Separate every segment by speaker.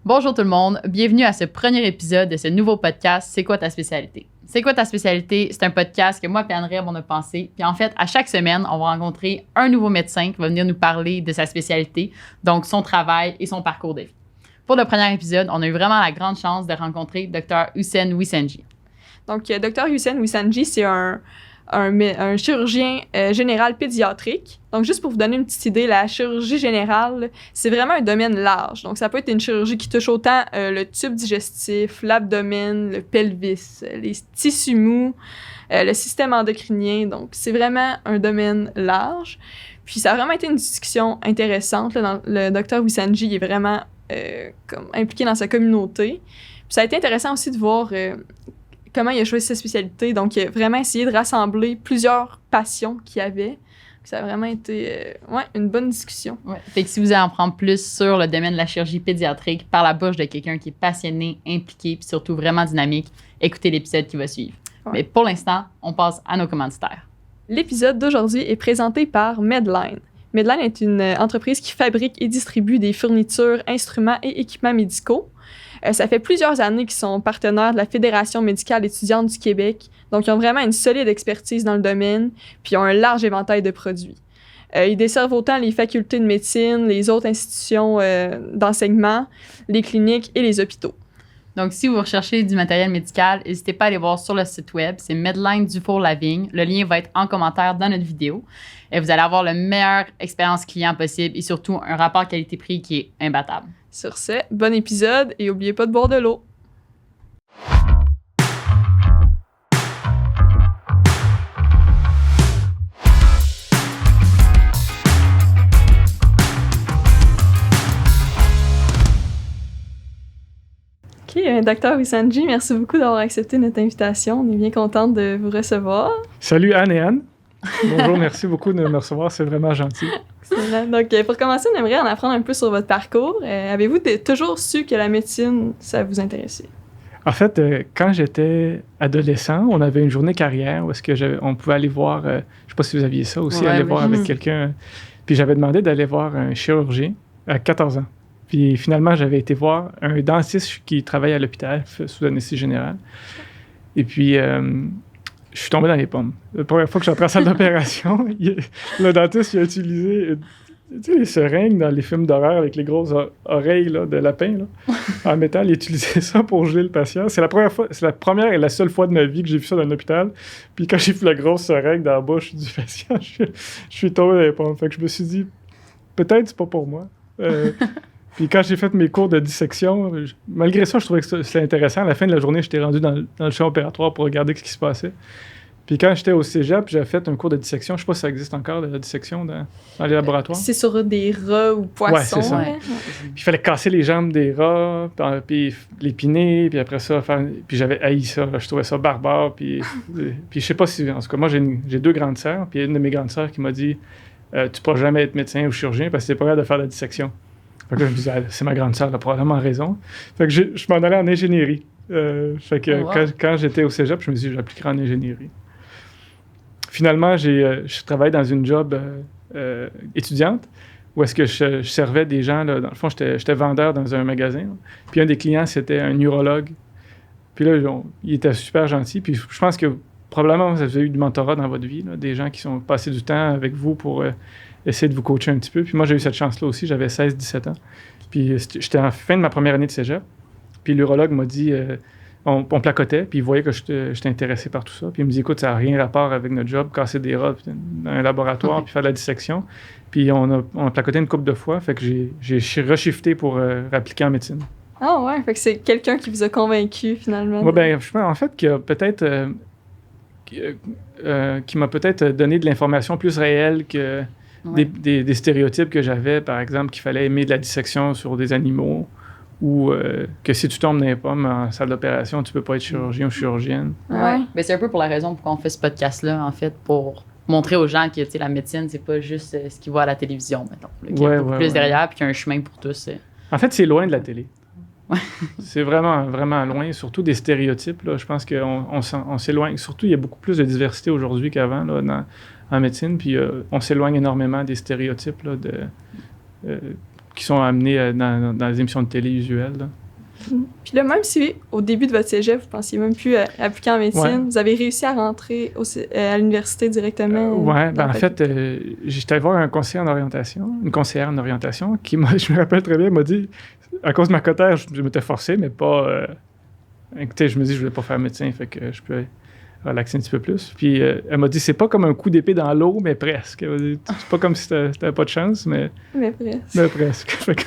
Speaker 1: Bonjour tout le monde, bienvenue à ce premier épisode de ce nouveau podcast « C'est quoi ta spécialité? » C'est quoi ta spécialité? C'est un podcast que moi et Anne-Reb, on a pensé. Puis en fait, à chaque semaine, on va rencontrer un nouveau médecin qui va venir nous parler de sa spécialité, donc son travail et son parcours de vie. Pour le premier épisode, on a eu vraiment la grande chance de rencontrer Dr. Hussein Wissenji.
Speaker 2: Donc, Dr. Hussein Wissenji, c'est un chirurgien général pédiatrique. Donc, juste pour vous donner une petite idée, la chirurgie générale, c'est vraiment un domaine large. Donc, ça peut être une chirurgie qui touche autant le tube digestif, l'abdomen, le pelvis, les tissus mous, le système endocrinien. Donc, c'est vraiment un domaine large. Puis, ça a vraiment été une discussion intéressante. Là, le Dr. Wissenji est vraiment impliqué dans sa communauté. Puis, ça a été intéressant aussi de voir comment il a choisi sa spécialité. Donc, il a vraiment essayé de rassembler plusieurs passions qu'il avait. Ça a vraiment été une bonne discussion.
Speaker 1: Ouais. Fait que si vous allez en prendre plus sur le domaine de la chirurgie pédiatrique par la bouche de quelqu'un qui est passionné, impliqué, puis surtout vraiment dynamique, écoutez l'épisode qui va suivre. Ouais. Mais pour l'instant, on passe à nos commanditaires.
Speaker 2: L'épisode d'aujourd'hui est présenté par Medline. Medline est une entreprise qui fabrique et distribue des fournitures, instruments et équipements médicaux. Ça fait plusieurs années qu'ils sont partenaires de la Fédération médicale étudiante du Québec. Donc, ils ont vraiment une solide expertise dans le domaine, puis ils ont un large éventail de produits. Ils desservent autant les facultés de médecine, les autres institutions d'enseignement, les cliniques et les hôpitaux.
Speaker 1: Donc, si vous recherchez du matériel médical, n'hésitez pas à aller voir sur le site web. C'est Medline Dufour-Lavigne. Le lien va être en commentaire dans notre vidéo. Et vous allez avoir la meilleure expérience client possible et surtout un rapport qualité-prix qui est imbattable.
Speaker 2: Sur ce, bon épisode et n'oubliez pas de boire de l'eau. OK, Dr. Wissenji, merci beaucoup d'avoir accepté notre invitation. On est bien contente de vous recevoir.
Speaker 3: Salut Anne et Anne. Bonjour, merci beaucoup de me recevoir, c'est vraiment gentil.
Speaker 2: Excellent. Donc, pour commencer, on aimerait en apprendre un peu sur votre parcours. Avez-vous toujours su que la médecine, ça vous intéressait?
Speaker 3: En fait, quand j'étais adolescent, on avait une journée carrière où on pouvait aller voir, je ne sais pas si vous aviez ça aussi, aller voir avec quelqu'un. Puis j'avais demandé d'aller voir un chirurgien à 14 ans. Puis finalement, j'avais été voir un dentiste qui travaille à l'hôpital sous anesthésie générale. Et puis, je suis tombé dans les pommes. La première fois que j'entre en salle d'opération, le dentiste il a utilisé les seringues dans les films d'horreur avec les grosses oreilles là, de lapin là, en métal. Il utilisait ça pour geler le patient. C'est la première et la seule fois de ma vie que j'ai vu ça dans un hôpital. Puis quand j'ai vu la grosse seringue dans la bouche du patient, je suis tombé dans les pommes. Fait que je me suis dit, peut-être c'est pas pour moi. Puis quand j'ai fait mes cours de dissection, malgré ça, je trouvais que c'était intéressant. À la fin de la journée, j'étais rendu dans le champ opératoire pour regarder ce qui se passait. Puis quand j'étais au cégep, j'avais fait un cours de dissection. Je ne sais pas si ça existe encore, la dissection dans les laboratoires.
Speaker 2: C'est sur des rats ou poissons.
Speaker 3: Ouais, c'est ça.
Speaker 2: Ouais.
Speaker 3: Puis il fallait casser les jambes des rats, puis les piner, puis après ça, puis j'avais haï ça. Je trouvais ça barbare. Puis je sais pas si... En tout cas, moi, j'ai deux grandes sœurs. Puis une de mes grandes sœurs qui m'a dit « Tu ne pourras jamais être médecin ou chirurgien parce que c'est pas grave de faire la dissection. » Fait que là, je me disais, c'est ma grande sœur, elle a probablement raison. Fait que je m'en allais en ingénierie. Fait que quand j'étais au cégep, je me suis dit, j'appliquerai en ingénierie. Finalement, je travaillais dans une job étudiante où est-ce que je servais des gens. Là, dans le fond, j'étais vendeur dans un magasin. Là. Puis un des clients, c'était un urologue. Puis là, il était super gentil. Puis je pense que probablement, vous avez eu du mentorat dans votre vie, là, des gens qui sont passés du temps avec vous pour... essayer de vous coacher un petit peu. Puis moi, j'ai eu cette chance-là aussi. J'avais 16-17 ans. Puis j'étais en fin de ma première année de cégep. Puis l'urologue m'a dit... on placotait, puis il voyait que j'étais intéressé par tout ça. Puis il me dit, écoute, ça n'a rien rapport avec notre job, casser des rats dans un laboratoire, puis faire de la dissection. Puis on a placoté une couple de fois. Fait que j'ai reshifté pour appliquer en médecine.
Speaker 2: Ah ouais, fait que c'est quelqu'un qui vous a convaincu, finalement.
Speaker 3: Oui, bien, je pense, en fait, qui a peut-être... qui m'a peut-être donné de l'information plus réelle que... Ouais. Des stéréotypes que j'avais, par exemple, qu'il fallait aimer de la dissection sur des animaux ou que si tu tombes dans les pommes en salle d'opération, tu peux pas être chirurgien ou chirurgienne.
Speaker 1: Ouais. Mais c'est un peu pour la raison pour qu'on fait ce podcast-là, en fait, pour montrer aux gens que la médecine, c'est pas juste ce qu'ils voient à la télévision, mettons. Qu'il y a beaucoup plus derrière, puis qu'il y a un chemin pour tous.
Speaker 3: En fait, c'est loin de la télé. C'est vraiment, vraiment loin, surtout des stéréotypes. Là. Je pense qu'on s'éloigne. Surtout, il y a beaucoup plus de diversité aujourd'hui qu'avant en médecine, puis on s'éloigne énormément des stéréotypes là, qui sont amenés dans les émissions de télé usuelles. Là.
Speaker 2: Puis là, même si au début de votre cégep, vous pensiez même plus appliquer en médecine, vous avez réussi à rentrer à l'université directement?
Speaker 3: Oui, en fait, j'étais allé voir un conseiller en orientation, une conseillère en orientation, qui je me rappelle très bien, m'a dit, à cause de ma cotère, je m'étais forcé, mais pas... écoutez, je me dis, je voulais pas faire médecin, fait que je peux relaxer un petit peu plus. Puis elle m'a dit, c'est pas comme un coup d'épée dans l'eau, mais presque. Elle m'a dit, c'est pas comme si t'avais pas de chance, mais...
Speaker 2: Mais presque.
Speaker 3: Mais presque. Fait que,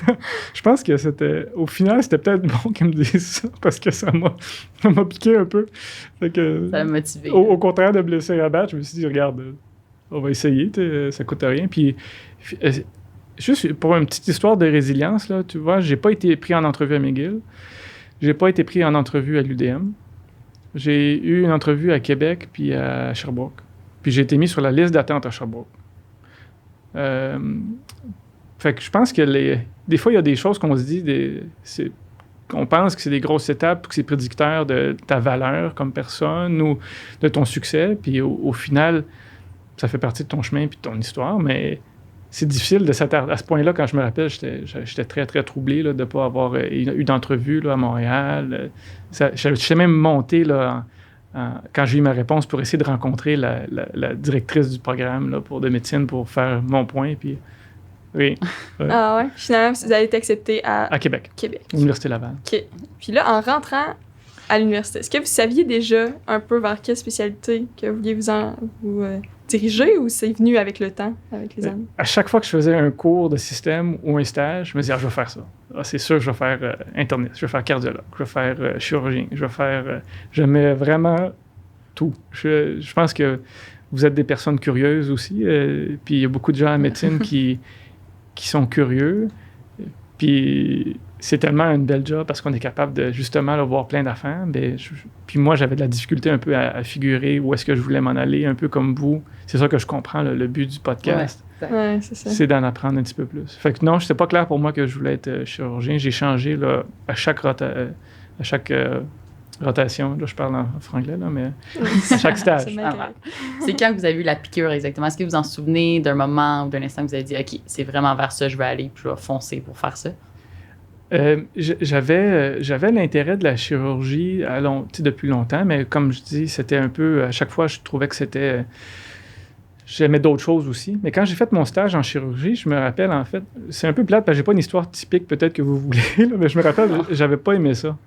Speaker 3: je pense que au final, c'était peut-être bon qu'elle me dise ça, parce que ça m'a piqué un peu. Fait que,
Speaker 1: ça m'a motivé.
Speaker 3: Au contraire de blesser à battre, je me suis dit, regarde, on va essayer, ça coûte rien. Puis, juste pour une petite histoire de résilience, là, tu vois, j'ai pas été pris en entrevue à McGill. J'ai pas été pris en entrevue à l'UDM. J'ai eu une entrevue à Québec puis à Sherbrooke. Puis j'ai été mis sur la liste d'attente à Sherbrooke. Fait que je pense que des fois, il y a des choses qu'on se dit, qu'on pense que c'est des grosses étapes, que c'est prédicteur de ta valeur comme personne ou de ton succès. Puis au final, ça fait partie de ton chemin puis de ton histoire, mais c'est difficile de s'attarder. À ce point-là, quand je me rappelle, j'étais très, très troublé là, de ne pas avoir eu d'entrevue là, à Montréal. J'étais même monté là, quand j'ai eu ma réponse pour essayer de rencontrer la directrice du programme là, de médecine pour faire mon point. Puis, oui.
Speaker 2: Ah ouais? Finalement, vous avez été accepté à
Speaker 3: Québec.
Speaker 2: Québec.
Speaker 3: L'Université Laval.
Speaker 2: OK. Puis là, en rentrant à l'université, est-ce que vous saviez déjà un peu vers quelle spécialité que vous vouliez vous diriger ou c'est venu avec le temps, avec les années?
Speaker 3: À chaque fois que je faisais un cours de système ou un stage, je me disais, je vais faire ça. C'est sûr, je vais faire interniste, je vais faire cardiologue, je vais faire chirurgien, je vais faire... j'aimais vraiment tout. Je pense que vous êtes des personnes curieuses aussi, puis il y a beaucoup de gens en médecine qui sont curieux, puis c'est tellement une belle job parce qu'on est capable de justement là, voir plein d'affaires. Puis moi, j'avais de la difficulté un peu à figurer où est-ce que je voulais m'en aller, un peu comme vous. C'est ça que je comprends, le but du podcast.
Speaker 2: Ouais, c'est ça.
Speaker 3: C'est d'en apprendre un petit peu plus. Fait que non, c'était pas clair pour moi que je voulais être chirurgien. J'ai changé là, à chaque rotation. Là, je parle en franglais, là, mais à chaque stage.
Speaker 1: C'est quand que vous avez eu la piqûre exactement? Est-ce que vous en souvenez d'un moment ou d'un instant que vous avez dit, OK, c'est vraiment vers ça, je vais aller, puis je vais foncer pour faire ça?
Speaker 3: J'avais l'intérêt de la chirurgie depuis longtemps, mais comme je dis, c'était un peu... À chaque fois, je trouvais que c'était... J'aimais d'autres choses aussi. Mais quand j'ai fait mon stage en chirurgie, je me rappelle, en fait... C'est un peu plate, parce que j'ai pas une histoire typique, peut-être que vous voulez, là, mais je me rappelle, j'avais pas aimé ça.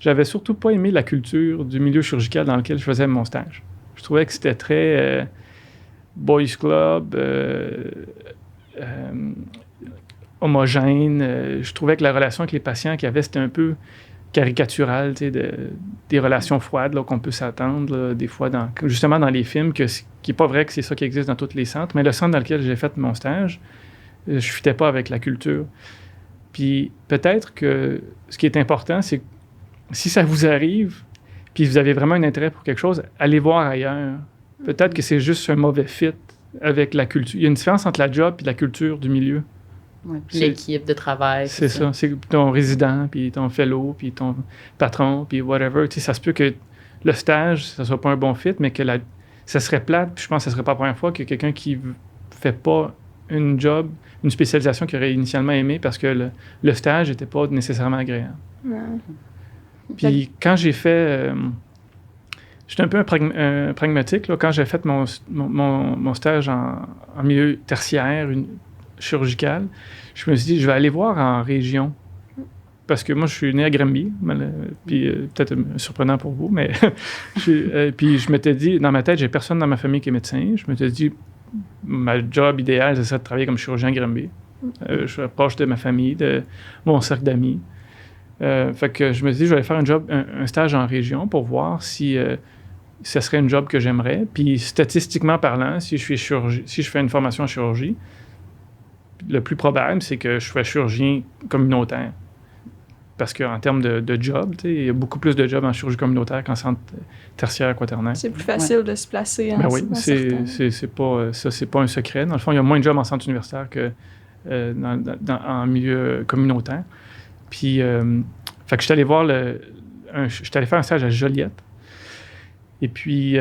Speaker 3: J'avais surtout pas aimé la culture du milieu chirurgical dans lequel je faisais mon stage. Je trouvais que c'était très boys club, homogène. Je trouvais que la relation avec les patients qu'il y avait, c'était un peu caricatural, des relations froides là, qu'on peut s'attendre là, des fois, justement dans les films, qui n'est pas vrai que c'est ça qui existe dans tous les centres, mais le centre dans lequel j'ai fait mon stage, je ne fitais pas avec la culture. Puis peut-être que ce qui est important, c'est que si ça vous arrive, puis vous avez vraiment un intérêt pour quelque chose, allez voir ailleurs. Peut-être que c'est juste un mauvais fit avec la culture. Il y a une différence entre la job et la culture du milieu.
Speaker 1: Ouais, puis l'équipe de travail.
Speaker 3: C'est ça. C'est ton résident, puis ton fellow, puis ton patron, puis whatever. Tu sais, ça se peut que le stage, ça soit pas un bon fit, mais que ça serait plate, puis je pense que ça serait pas la première fois que quelqu'un qui fait pas une spécialisation qu'il aurait initialement aimé parce que le stage n'était pas nécessairement agréable.
Speaker 2: Ouais.
Speaker 3: Puis quand j'ai fait... j'étais un peu un pragmatique. Là, quand j'ai fait mon stage en milieu tertiaire, chirurgical, je me suis dit, je vais aller voir en région. Parce que moi, je suis né à Granby, puis peut-être surprenant pour vous, mais puis je m'étais dit, dans ma tête, j'ai personne dans ma famille qui est médecin. Je m'étais dit, ma job idéal, c'est ça de travailler comme chirurgien à Granby. Je suis proche de ma famille, de mon cercle d'amis. Fait que je me suis dit, je vais aller faire un stage en région pour voir si ce serait un job que j'aimerais. Puis statistiquement parlant, si je fais une formation en chirurgie, le plus probable, c'est que je sois chirurgien communautaire. Parce qu'en termes de job, il y a beaucoup plus de jobs en chirurgie communautaire qu'en centre tertiaire quaternaire.
Speaker 2: C'est plus facile de se placer
Speaker 3: Ben oui, c'est pas un secret. Dans le fond, il y a moins de jobs en centre universitaire que en milieu communautaire. Puis, fait que je suis allé faire un stage à Joliette. Et puis,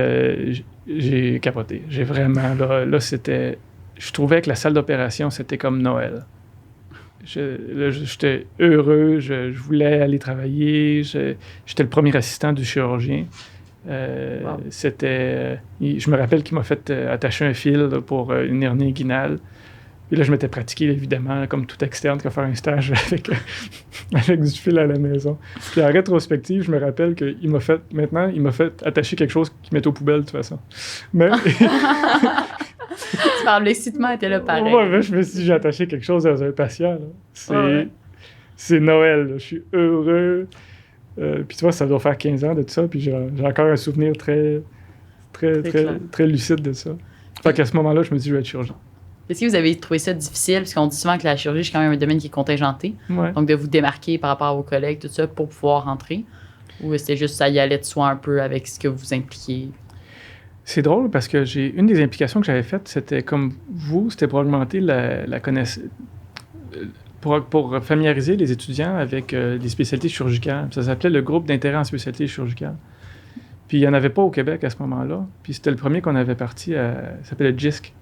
Speaker 3: j'ai capoté. J'ai vraiment, là, c'était... Je trouvais que la salle d'opération, c'était comme Noël. j'étais heureux, je voulais aller travailler, j'étais le premier assistant du chirurgien.
Speaker 1: Wow.
Speaker 3: Je me rappelle qu'il m'a fait attacher un fil là, pour une hernie inguinale. Puis là, je m'étais pratiqué, évidemment, comme tout externe, qui va faire un stage avec du fil à la maison. Puis en rétrospective, je me rappelle qu'il m'a fait attacher quelque chose qu'il mettait aux poubelles, de toute façon. Mais...
Speaker 1: Tu parles, l'excitement était là pareil.
Speaker 3: Ouais, je me suis dit, j'ai attaché quelque chose dans un patient. Là. C'est Noël, là. Je suis heureux. Puis tu vois, ça doit faire 15 ans de tout ça, puis j'ai encore un souvenir très lucide de ça. Fait qu'à ce moment-là, je me dis, je vais être chirurgien.
Speaker 1: Est-ce que vous avez trouvé ça difficile? Parce qu'on dit souvent que la chirurgie, c'est quand même un domaine qui est contingenté.
Speaker 3: Ouais.
Speaker 1: Donc, de vous démarquer par rapport à vos collègues, tout ça, pour pouvoir rentrer. Ou c'était juste ça y allait de soi un peu avec ce que vous impliquiez?
Speaker 3: C'est drôle parce que une des implications que j'avais faites, c'était comme vous, c'était pour augmenter la connaissance, pour familiariser les étudiants avec des spécialités chirurgicales. Ça s'appelait le groupe d'intérêt en spécialités chirurgicales. Puis il n'y en avait pas au Québec à ce moment-là. Puis c'était le premier qu'on avait parti, ça s'appelait GISC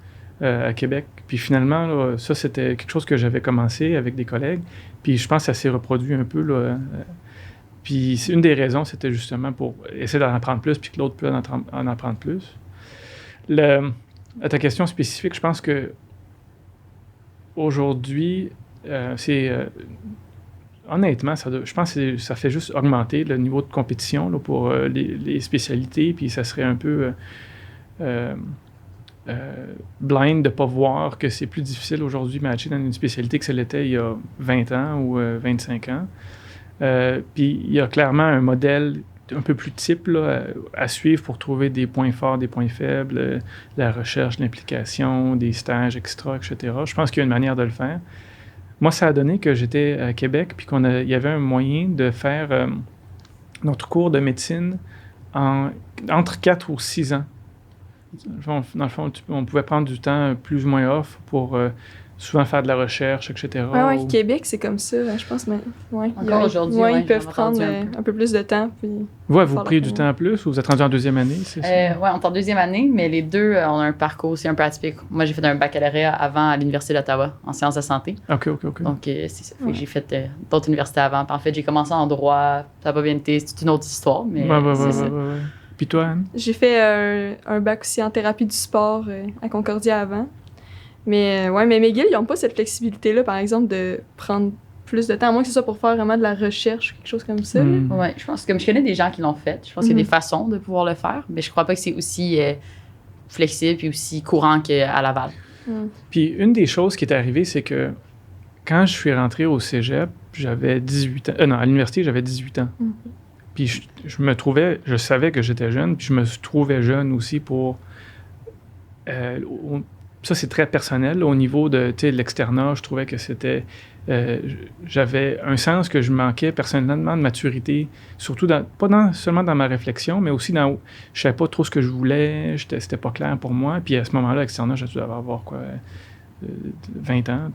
Speaker 3: à Québec. Puis finalement, là, ça c'était quelque chose que j'avais commencé avec des collègues. Puis je pense que ça s'est reproduit un peu, là. Puis une des raisons, c'était justement pour essayer d'en apprendre plus, puis que l'autre peut en apprendre plus. À ta question spécifique, je pense que aujourd'hui, honnêtement, je pense que ça fait juste augmenter le niveau de compétition là, pour les spécialités, puis ça serait un peu blind de ne pas voir que c'est plus difficile aujourd'hui de matcher dans une spécialité que ça l'était il y a 20 ans ou 25 ans. Puis il y a clairement un modèle un peu plus type là, à suivre pour trouver des points forts, des points faibles, la recherche, l'implication, des stages, etc. Je pense qu'il y a une manière de le faire. Moi, ça a donné que j'étais à Québec puis il y avait un moyen de faire notre cours de médecine entre 4 ou 6 ans. Dans le fond, on pouvait prendre du temps plus ou moins off pour souvent faire de la recherche, etc.
Speaker 2: Oui, Québec, c'est comme ça, je pense. Mais,
Speaker 1: encore aujourd'hui,
Speaker 2: ils peuvent prendre un peu plus de temps. Puis
Speaker 3: vous prenez du temps plus ou vous êtes rendu en deuxième année, c'est ça?
Speaker 1: Oui, on est en deuxième année, mais les deux, on a un parcours aussi un peu atypique. Moi, j'ai fait un baccalauréat avant à l'Université d'Ottawa en sciences de santé.
Speaker 3: OK.
Speaker 1: Donc, c'est ça. J'ai fait d'autres universités avant. Puis, en fait, j'ai commencé en droit. Ça n'a pas bien été. C'est une autre histoire, mais c'est ça.
Speaker 3: Puis toi, Anne?
Speaker 2: J'ai fait un bac aussi en thérapie du sport à Concordia avant. Mais McGill, ils n'ont pas cette flexibilité-là, par exemple, de prendre plus de temps, à moins que ce soit pour faire vraiment de la recherche ou quelque chose comme ça.
Speaker 1: Oui, je pense que comme je connais des gens qui l'ont fait, je pense qu'il y a des façons de pouvoir le faire, mais je crois pas que c'est aussi flexible et aussi courant qu'à Laval.
Speaker 3: Puis une des choses qui est arrivée, c'est que quand je suis rentré au cégep, j'avais 18 ans. À l'université, j'avais 18 ans. Puis je savais que j'étais jeune, puis je me trouvais jeune aussi pour... ça, c'est très personnel. Là, au niveau de l'externat, je trouvais que c'était... j'avais un sens que je manquais personnellement de maturité, surtout pas seulement dans ma réflexion, mais aussi dans... Je savais pas trop ce que je voulais, c'était pas clair pour moi. Puis à ce moment-là, l'externat, je devais avoir quoi... 20 ans,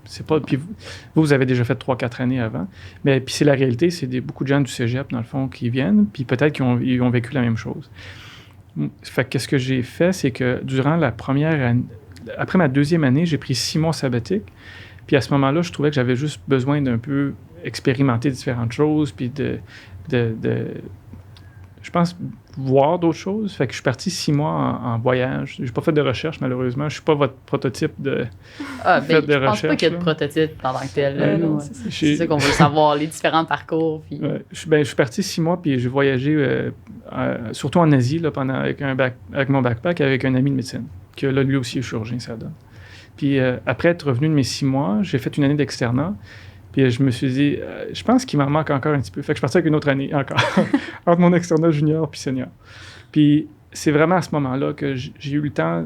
Speaker 3: c'est pas... Puis vous avez déjà fait 3-4 années avant. Mais puis c'est la réalité, c'est beaucoup de gens du cégep, dans le fond, qui viennent, puis peut-être qu'ils ont vécu la même chose. Fait que qu'est-ce que j'ai fait, c'est que durant la première année, après ma deuxième année, j'ai pris 6 mois sabbatiques. Puis à ce moment-là, je trouvais que j'avais juste besoin d'un peu expérimenter différentes choses, puis je pense, voir d'autres choses. Fait que je suis parti 6 mois en voyage. J'ai pas fait de recherche, malheureusement. Je suis pas votre prototype de
Speaker 1: fait de recherche. Je pense pas qu'il y a de prototype pendant que tel. C'est ça qu'on veut savoir, les différents parcours. Puis...
Speaker 3: je suis parti 6 mois, puis j'ai voyagé surtout en Asie, là, avec mon backpack, avec un ami de médecine, qui là, lui aussi est chirurgien, ça donne. Puis après être revenu de mes 6 mois, j'ai fait une année d'externat. Puis je me suis dit, je pense qu'il m'en manque encore un petit peu. Fait que je suis parti avec une autre année encore, entre mon externat junior puis senior. Puis c'est vraiment à ce moment-là que j'ai eu le temps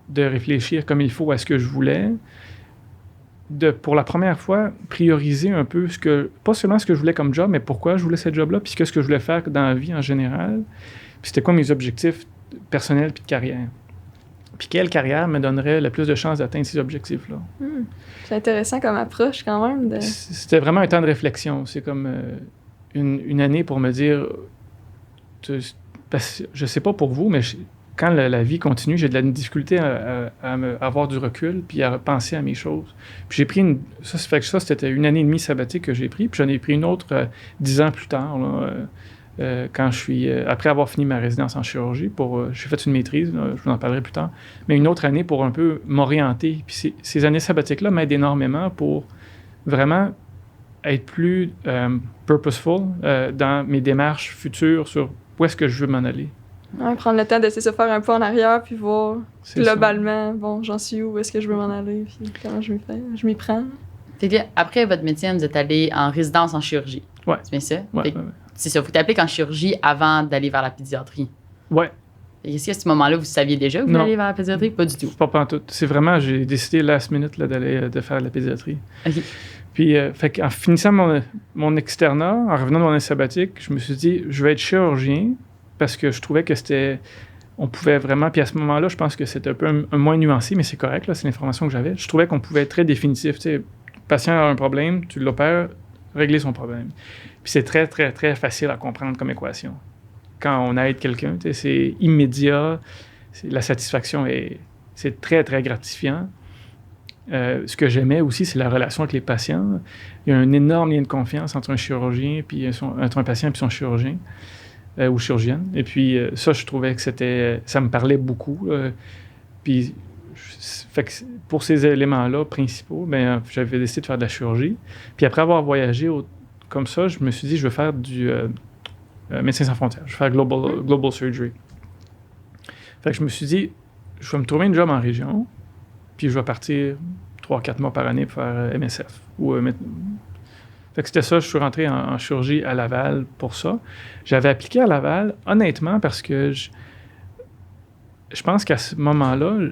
Speaker 3: de réfléchir comme il faut à ce que je voulais, de, pour la première fois, prioriser un peu pas seulement ce que je voulais comme job, mais pourquoi je voulais ce job-là, puis ce que je voulais faire dans la vie en général. Puis c'était quoi mes objectifs personnels puis de carrière. Puis quelle carrière me donnerait le plus de chances d'atteindre ces objectifs-là.
Speaker 2: C'est intéressant comme approche quand même.
Speaker 3: C'était vraiment un temps de réflexion. C'est comme une année pour me dire... Parce que je sais pas pour vous, mais quand la vie continue, j'ai de la difficulté à avoir du recul puis à penser à mes choses. Puis j'ai pris ça fait que ça, c'était 1 année et demie sabbatique que j'ai pris, puis j'en ai pris une autre 10 ans plus tard, là, quand après avoir fini ma résidence en chirurgie, j'ai fait une maîtrise, là, je vous en parlerai plus tard, mais une autre année pour un peu m'orienter. Puis ces années sabbatiques-là m'aident énormément pour vraiment être plus purposeful dans mes démarches futures sur où est-ce que je veux m'en aller.
Speaker 2: Ouais, prendre le temps d'essayer de se faire un pas en arrière, puis voir
Speaker 3: C'est
Speaker 2: globalement, bon, j'en suis où est-ce que je veux m'en aller, puis comment je m'y prends.
Speaker 1: Fait que après votre médecine, vous êtes allé en résidence en chirurgie.
Speaker 3: Ouais.
Speaker 1: C'est bien ça?
Speaker 3: Ouais,
Speaker 1: Fait que
Speaker 3: ouais.
Speaker 1: C'est ça, vous t'appliquez en chirurgie avant d'aller vers la pédiatrie.
Speaker 3: Ouais.
Speaker 1: Est-ce qu'à ce moment-là, vous saviez déjà que vous
Speaker 3: Non.
Speaker 1: alliez vers la pédiatrie? Pas du tout.
Speaker 3: Pas pantoute. C'est vraiment, j'ai décidé last minute là, de faire de la pédiatrie.
Speaker 1: OK.
Speaker 3: Puis, fait qu'en finissant mon externat, en revenant de mon année sabbatique, je me suis dit, je vais être chirurgien parce que je trouvais que on pouvait vraiment, puis à ce moment-là, je pense que c'était un peu un moins nuancé, mais c'est correct, là, c'est l'information que j'avais. Je trouvais qu'on pouvait être très définitif. Tu sais, le patient a un problème, tu l'opères, régler son problème. Puis c'est très, très, très facile à comprendre comme équation. Quand on aide quelqu'un, tu sais, c'est immédiat, la satisfaction c'est très, très gratifiant. Ce que j'aimais aussi, c'est la relation avec les patients. Il y a un énorme lien de confiance entre un chirurgien, entre un patient et son chirurgien ou chirurgienne. Et puis ça, je trouvais que ça me parlait beaucoup. Puis fait que pour ces éléments-là principaux, j'avais décidé de faire de la chirurgie. Puis après avoir voyagé comme ça, je me suis dit, je veux faire du Médecins sans frontières. Je vais faire global surgery. Fait que je me suis dit, je vais me trouver une job en région, puis je vais partir 3-4 mois par année pour faire MSF. Fait que c'était ça, je suis rentré en chirurgie à Laval pour ça. J'avais appliqué à Laval, honnêtement, parce que je pense qu'à ce moment-là,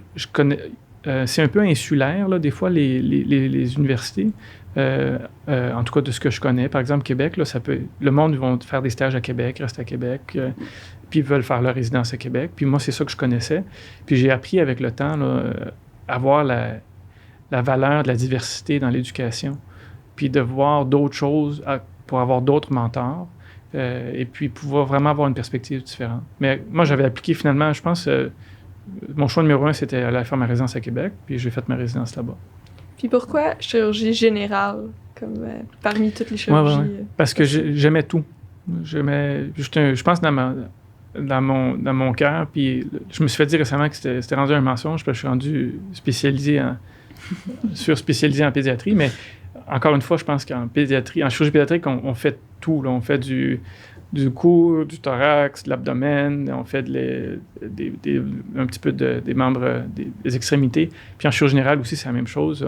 Speaker 3: c'est un peu insulaire, là, des fois, les universités. En tout cas, de ce que je connais. Par exemple, Québec, là, le monde, ils vont faire des stages à Québec, rester à Québec, puis ils veulent faire leur résidence à Québec. Puis moi, c'est ça que je connaissais. Puis j'ai appris avec le temps là, à voir la valeur de la diversité dans l'éducation, puis de voir d'autres choses pour avoir d'autres mentors, et puis pouvoir vraiment avoir une perspective différente. Mais moi, j'avais appliqué finalement, je pense, mon choix numéro 1, c'était aller faire ma résidence à Québec, puis j'ai fait ma résidence là-bas.
Speaker 2: Puis pourquoi chirurgie générale, comme parmi toutes les chirurgies?
Speaker 3: Ouais. Parce que j'aimais tout. Je pense dans mon cœur, puis je me suis fait dire récemment que c'était rendu un mensonge, parce que je suis rendu surspécialisé en pédiatrie, mais encore une fois, je pense qu'en pédiatrie, en chirurgie pédiatrique, on fait tout. Là. On fait du cou, du thorax, de l'abdomen, on fait un petit peu des membres, des extrémités. Puis en chirurgie générale aussi, c'est la même chose.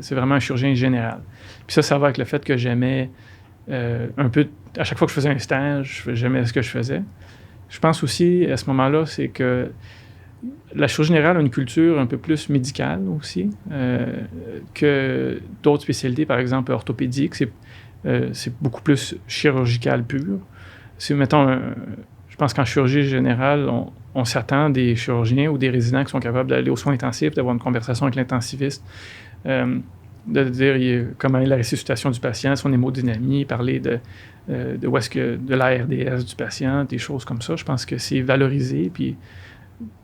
Speaker 3: C'est vraiment un chirurgien général. Puis ça va avec le fait que j'aimais un peu, à chaque fois que je faisais un stage, j'aimais ce que je faisais. Je pense aussi, à ce moment-là, c'est que la chirurgie générale a une culture un peu plus médicale aussi que d'autres spécialités, par exemple orthopédique, c'est beaucoup plus chirurgical pur. Mettons, je pense qu'en chirurgie générale, on s'attend des chirurgiens ou des résidents qui sont capables d'aller aux soins intensifs, d'avoir une conversation avec l'intensiviste, de dire comment est la ressuscitation du patient, son hémodynamie, parler de l'ARDS du patient, des choses comme ça. Je pense que c'est valorisé, puis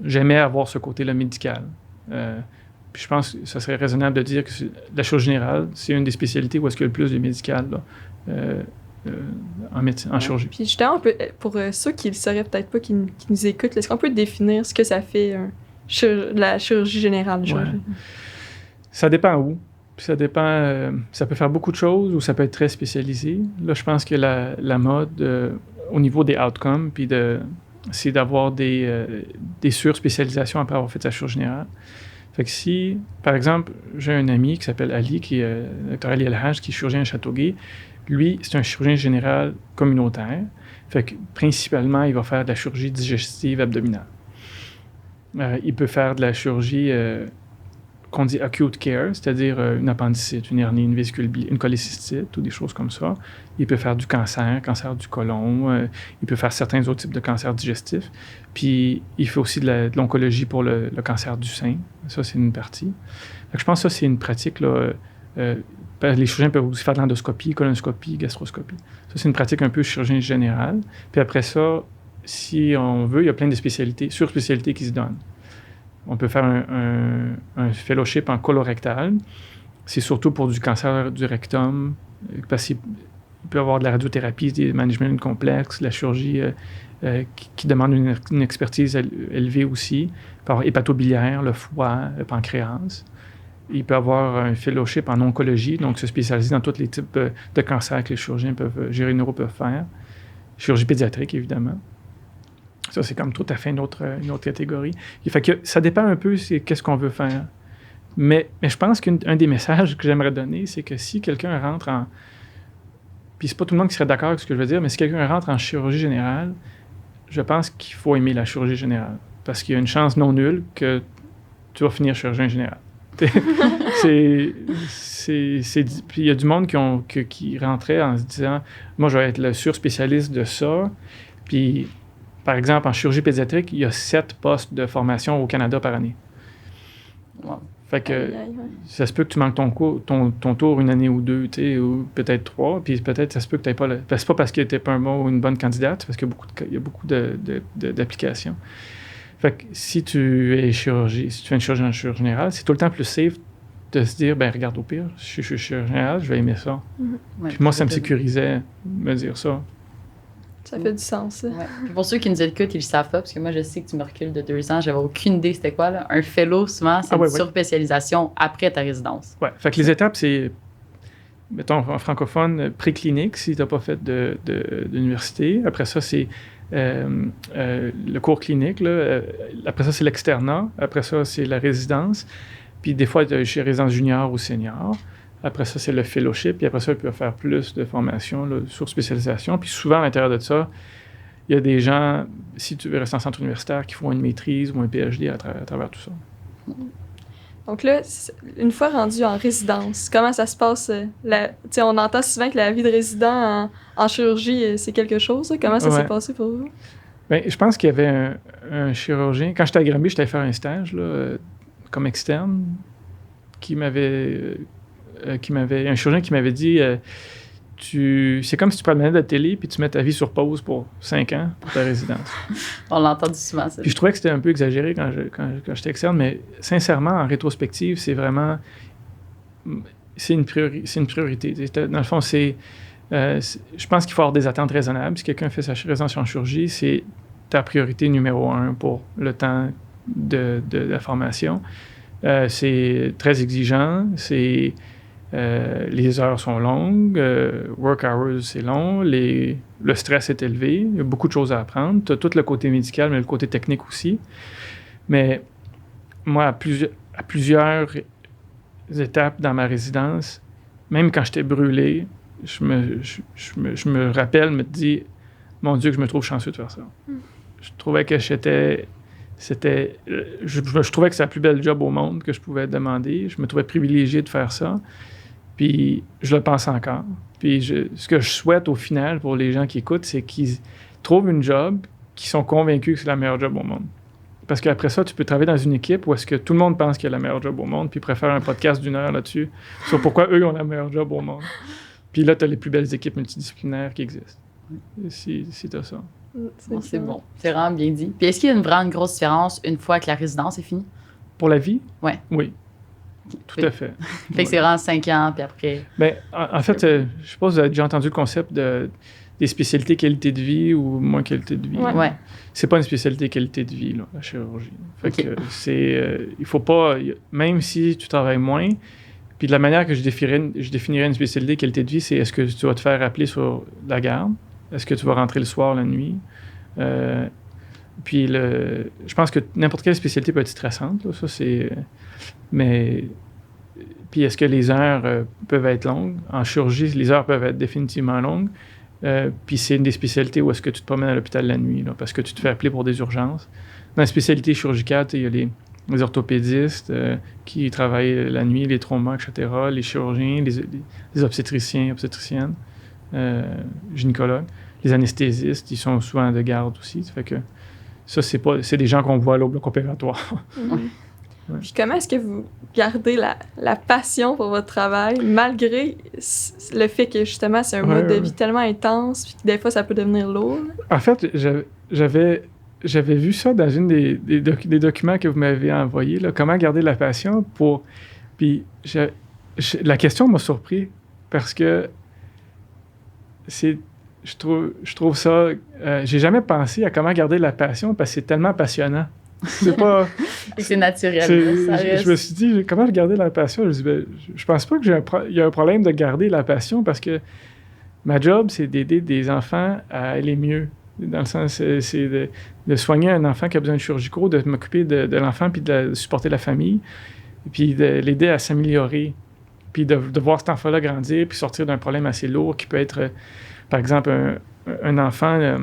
Speaker 3: j'aimais avoir ce côté-là médical. Puis je pense que ça serait raisonnable de dire que la chirurgie générale, c'est une des spécialités où est-ce qu'il y a le plus de médical là, en médecine, en chirurgie.
Speaker 2: Puis justement, pour ceux qui ne le sauraient peut-être pas, qui nous écoutent, est-ce qu'on peut définir ce que ça fait la chirurgie générale?
Speaker 3: Ouais. Ça dépend où. Puis ça dépend, ça peut faire beaucoup de choses ou ça peut être très spécialisé. Là, je pense que la mode, au niveau des outcomes, puis c'est d'avoir des surspécialisations après avoir fait sa chirurgie générale. Fait que si, par exemple, j'ai un ami qui s'appelle Ali, qui est Dr. Ali El-Haj, qui est chirurgien à Châteauguay. Lui, c'est un chirurgien général communautaire. Fait que principalement, il va faire de la chirurgie digestive abdominale. Il peut faire de la chirurgie qu'on dit acute care, c'est-à-dire une appendicite, une hernie, une vésicule une cholécystite ou des choses comme ça. Il peut faire du cancer du côlon. Il peut faire certains autres types de cancers digestifs. Puis, il fait aussi de l'oncologie pour le cancer du sein. Ça, c'est une partie. Fait que je pense que ça, c'est une pratique, là. Les chirurgiens peuvent aussi faire de l'endoscopie, colonoscopie, gastroscopie. Ça, c'est une pratique un peu chirurgien général. Puis après ça, si on veut, il y a plein de spécialités, surspécialités qui se donnent. On peut faire un fellowship en colorectal. C'est surtout pour du cancer du rectum, parce qu'il peut y avoir de la radiothérapie, des managements complexes, la chirurgie qui demande une expertise élevée aussi. Il peut y avoir hépatobiliaire, le foie, le pancréas. Il peut y avoir un fellowship en oncologie, donc se spécialiser dans tous les types de cancers que les chirurgiens généraux peuvent faire. Chirurgie pédiatrique, évidemment. Ça, c'est comme tout à fait une autre catégorie. Fait que ça dépend un peu qu'est-ce qu'on veut faire. Mais je pense qu'un des messages que j'aimerais donner, c'est que si quelqu'un rentre en... Puis c'est pas tout le monde qui serait d'accord avec ce que je veux dire, mais si quelqu'un rentre en chirurgie générale, je pense qu'il faut aimer la chirurgie générale. Parce qu'il y a une chance non nulle que tu vas finir chirurgien général. Puis il y a du monde qui rentrait en se disant « Moi, je vais être le surspécialiste de ça. » Puis... Par exemple, en chirurgie pédiatrique, il y a 7 postes de formation au Canada par année.
Speaker 1: Wow.
Speaker 3: Fait que ça se peut que tu manques ton tour une année ou deux, ou peut-être 3, puis peut-être ça se peut que tu n'aies pas... C'est pas parce que tu n'es pas un bon ou une bonne candidate, c'est parce qu'il y a beaucoup d'applications. Fait que si tu fais une chirurgie en chirurgie générale, c'est tout le temps plus safe de se dire, ben regarde, au pire, je suis chirurgien général, je vais aimer ça.
Speaker 1: Ouais,
Speaker 3: puis moi, ça me sécurisait de me dire ça.
Speaker 2: Ça fait du sens.
Speaker 1: Ouais. Puis pour ceux qui nous écoutent, ils le savent pas, parce que moi, je sais que tu me recules de 2 ans, j'avais aucune idée c'était quoi. Là. Un fellow, souvent, c'est une surspécialisation après ta résidence. Oui,
Speaker 3: fait que les étapes, c'est, mettons, en francophone, préclinique, si tu n'as pas fait d'université. Après ça, c'est le cours clinique. Là. Après ça, c'est l'externat. Après ça, c'est la résidence. Puis des fois, chez résidence junior ou senior. Après ça, c'est le fellowship. Puis après ça, il peut faire plus de formation là, sur spécialisation. Puis souvent, à l'intérieur de ça, il y a des gens, si tu veux rester en centre universitaire, qui font une maîtrise ou un PhD à travers tout ça.
Speaker 2: Donc là, une fois rendu en résidence, comment ça se passe? On entend souvent que la vie de résident en chirurgie, c'est quelque chose. Comment ça s'est passé pour vous?
Speaker 3: Bien, je pense qu'il y avait un chirurgien. Quand j'étais à Granby, j'étais allé faire un stage là, comme externe un chirurgien qui m'avait dit c'est comme si tu prenais de la télé puis tu mets ta vie sur pause pour 5 ans pour ta résidence.
Speaker 1: On l'a entendu souvent, ça.
Speaker 3: Puis je trouvais que c'était un peu exagéré quand j'étais externe, mais sincèrement, en rétrospective, c'est vraiment... C'est une priorité. Dans le fond, je pense qu'il faut avoir des attentes raisonnables. Si quelqu'un fait sa résidence en chirurgie, c'est ta priorité numéro 1 pour le temps de la formation. C'est très exigeant, les heures sont longues, work hours c'est long, le stress est élevé, il y a beaucoup de choses à apprendre. Tu as tout le côté médical, mais le côté technique aussi. Mais moi, à plusieurs étapes dans ma résidence, même quand j'étais brûlé, je me rappelle, me dis, mon Dieu, que je me trouve chanceux de faire ça. Je trouvais que je trouvais que c'est la plus belle job au monde que je pouvais demander. Je me trouvais privilégié de faire ça. Puis je le pense encore. Puis ce que je souhaite au final pour les gens qui écoutent, c'est qu'ils trouvent une job qui sont convaincus que c'est la meilleure job au monde. Parce qu'après ça, tu peux travailler dans une équipe où est-ce que tout le monde pense qu'il y a la meilleure job au monde, puis préfère un podcast d'1 heure là-dessus sur pourquoi eux ont la meilleure job au monde. Puis là, tu as les plus belles équipes multidisciplinaires qui existent. Si tu as ça.
Speaker 1: C'est bon. C'est vraiment bien dit. Puis est-ce qu'il y a vraiment une grosse différence une fois que la résidence est finie?
Speaker 3: Pour la vie?
Speaker 1: Ouais.
Speaker 3: Oui. Tout à fait.
Speaker 1: Fait que c'est vraiment 5 ans, puis après...
Speaker 3: Bien, en fait, je sais pas si vous avez déjà entendu le concept des spécialités qualité de vie ou moins qualité de vie.
Speaker 1: Ouais.
Speaker 3: C'est pas une spécialité qualité de vie, là, la chirurgie. Fait que il faut pas... Même si tu travailles moins, puis de la manière que je définirais une spécialité qualité de vie, c'est est-ce que tu vas te faire appeler sur la garde? Est-ce que tu vas rentrer le soir, la nuit? Puis je pense que n'importe quelle spécialité peut être stressante, là, ça c'est... Mais... Puis est-ce que les heures peuvent être longues? En chirurgie, les heures peuvent être définitivement longues. Puis c'est une des spécialités où est-ce que tu te promènes à l'hôpital la nuit, là, parce que tu te fais appeler pour des urgences. Dans la spécialité chirurgicale, il y a les orthopédistes qui travaillent la nuit, les traumas, etc., les chirurgiens, les obstétriciennes, gynécologues. Les anesthésistes, ils sont souvent de garde aussi. Ça fait que ça, c'est des gens qu'on voit là au bloc opératoire.
Speaker 2: Ouais. Puis comment est-ce que vous gardez la passion pour votre travail, malgré le fait que, justement, c'est un mode de vie tellement intense, puis que des fois, ça peut devenir lourd?
Speaker 3: En fait, j'avais vu ça dans une des documents que vous m'avez envoyés, là, comment garder la passion pour... Puis la question m'a surpris parce que je trouve ça... j'ai jamais pensé à comment garder la passion parce que c'est tellement passionnant. C'est pas...
Speaker 1: c'est naturel.
Speaker 3: Je me suis dit, comment garder la passion? Je me dis, je pense pas qu'il y a un problème de garder la passion parce que ma job, c'est d'aider des enfants à aller mieux. Dans le sens, c'est de soigner un enfant qui a besoin de chirurgicaux, de m'occuper de l'enfant puis de supporter la famille, puis de l'aider à s'améliorer, puis de voir cet enfant-là grandir puis sortir d'un problème assez lourd qui peut être, par exemple, un enfant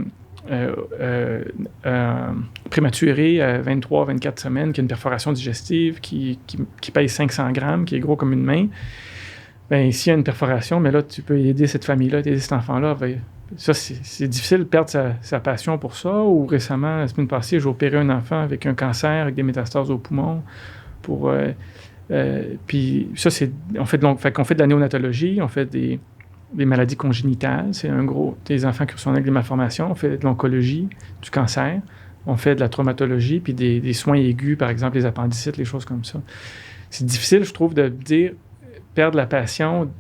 Speaker 3: prématuré à 23-24 semaines qui a une perforation digestive, qui pèse 500 grammes, qui est gros comme une main. Bien, s'il y a une perforation, mais là, tu peux aider cette famille-là, aider cet enfant-là. Ça, c'est difficile de perdre sa passion pour ça. Ou récemment, la semaine passée, j'ai opéré un enfant avec un cancer, avec des métastases au poumon. Puis ça, on fait de la néonatologie, on fait des maladies congénitales. C'est des enfants qui sont avec des malformations. On fait de l'oncologie, du cancer. On fait de la traumatologie, puis des soins aigus, par exemple, les appendicites, les choses comme ça. C'est difficile, je trouve, de dire perdre la passion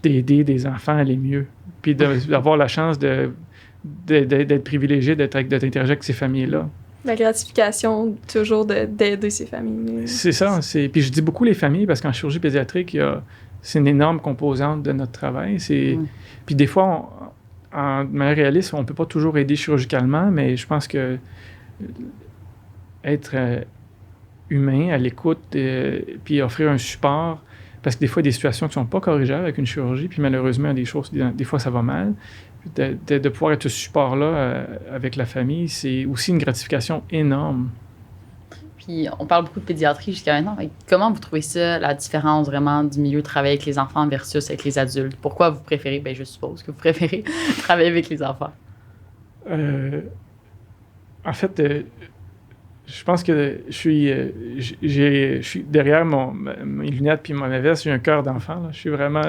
Speaker 3: d'aider des enfants à aller mieux, puis d'avoir la chance d'être privilégié, d'être interagir avec ces familles-là.
Speaker 2: La gratification, toujours, d'aider ces familles.
Speaker 3: C'est ça. Puis je dis beaucoup les familles, parce qu'en chirurgie pédiatrique, c'est une énorme composante de notre travail. Puis des fois, en manière réaliste, on ne peut pas toujours aider chirurgicalement, mais je pense que être humain, à l'écoute, puis offrir un support, parce que des fois, il y a des situations qui ne sont pas corrigeables avec une chirurgie, puis malheureusement, des fois, ça va mal. De pouvoir être ce support-là avec la famille, c'est aussi une gratification énorme.
Speaker 1: Puis, on parle beaucoup de pédiatrie jusqu'à maintenant. Comment vous trouvez ça, la différence vraiment du milieu de travail avec les enfants versus avec les adultes? Pourquoi vous préférez, je suppose que vous préférez travailler avec les enfants?
Speaker 3: En fait, je pense que je suis derrière mes lunettes puis ma veste, j'ai un cœur d'enfant. Là. Je suis vraiment...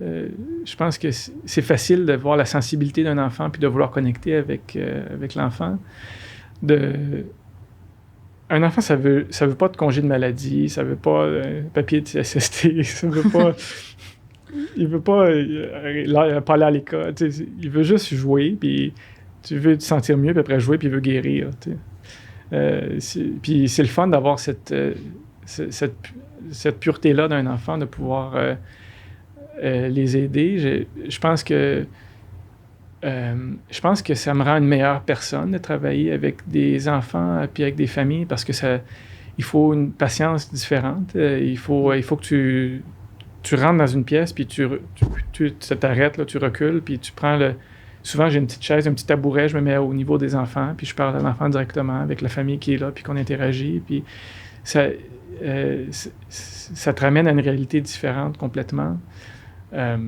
Speaker 3: je pense que c'est facile de voir la sensibilité d'un enfant puis de vouloir connecter avec l'enfant. Un enfant, ça veut pas de congé de maladie, ça veut pas un papier de CSST, ça veut pas... il veut pas aller à l'école. Il veut juste jouer, puis tu veux te sentir mieux, puis après jouer, puis il veut guérir. Puis c'est le fun d'avoir cette pureté-là d'un enfant, de pouvoir les aider. Je pense que ça me rend une meilleure personne de travailler avec des enfants puis avec des familles parce que il faut une patience différente. Il faut que tu rentres dans une pièce puis tu t'arrêtes, là, tu recules puis tu prends Souvent, j'ai une petite chaise, un petit tabouret, je me mets au niveau des enfants puis je parle à l'enfant directement avec la famille qui est là puis qu'on interagit. Puis ça te ramène à une réalité différente complètement. Je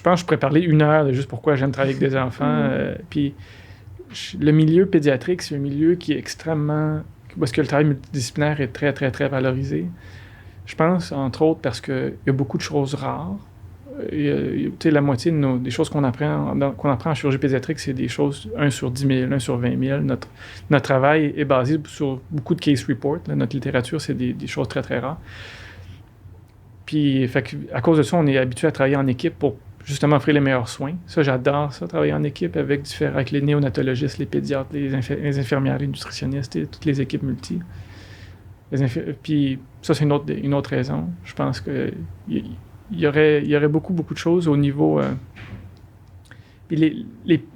Speaker 3: pense que je pourrais parler 1 heure de juste pourquoi j'aime travailler avec des enfants. Puis le milieu pédiatrique, c'est un milieu qui est extrêmement... parce que le travail multidisciplinaire est très, très, très valorisé. Je pense, entre autres, parce qu'il y a beaucoup de choses rares. La moitié des choses qu'on apprend en chirurgie pédiatrique, c'est des choses 1 sur 10 000, 1 sur 20 000. Notre travail est basé sur beaucoup de case reports. Là. Notre littérature, c'est des choses très, très rares. Puis, à cause de ça, on est habitué à travailler en équipe pour justement offrir les meilleurs soins. Ça, j'adore ça, travailler en équipe avec les néonatologistes, les pédiatres, les infirmières, les nutritionnistes et toutes les équipes multi. Puis, ça, c'est une autre raison. Je pense qu'il y aurait beaucoup, beaucoup de choses au niveau... Puis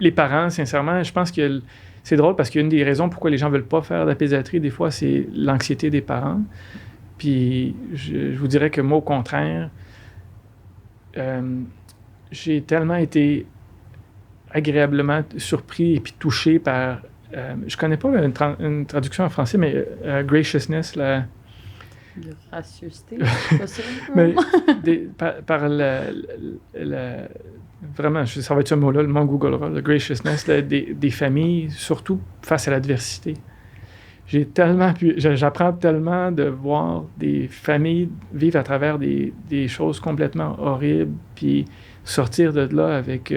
Speaker 3: les parents, sincèrement, je pense que c'est drôle parce qu'une des raisons pourquoi les gens ne veulent pas faire de la pédiatrie, des fois, c'est l'anxiété des parents. Puis je vous dirais que moi, au contraire, j'ai tellement été agréablement surpris et puis touché par... je connais pas une traduction en français, mais graciousness,
Speaker 1: de gracieuseté, pas ça?
Speaker 3: Mais par vraiment, ça va être ce mot-là, le mot Googlera, le graciousness des familles, surtout face à l'adversité. J'apprends tellement de voir des familles vivre à travers des choses complètement horribles, puis sortir de là avec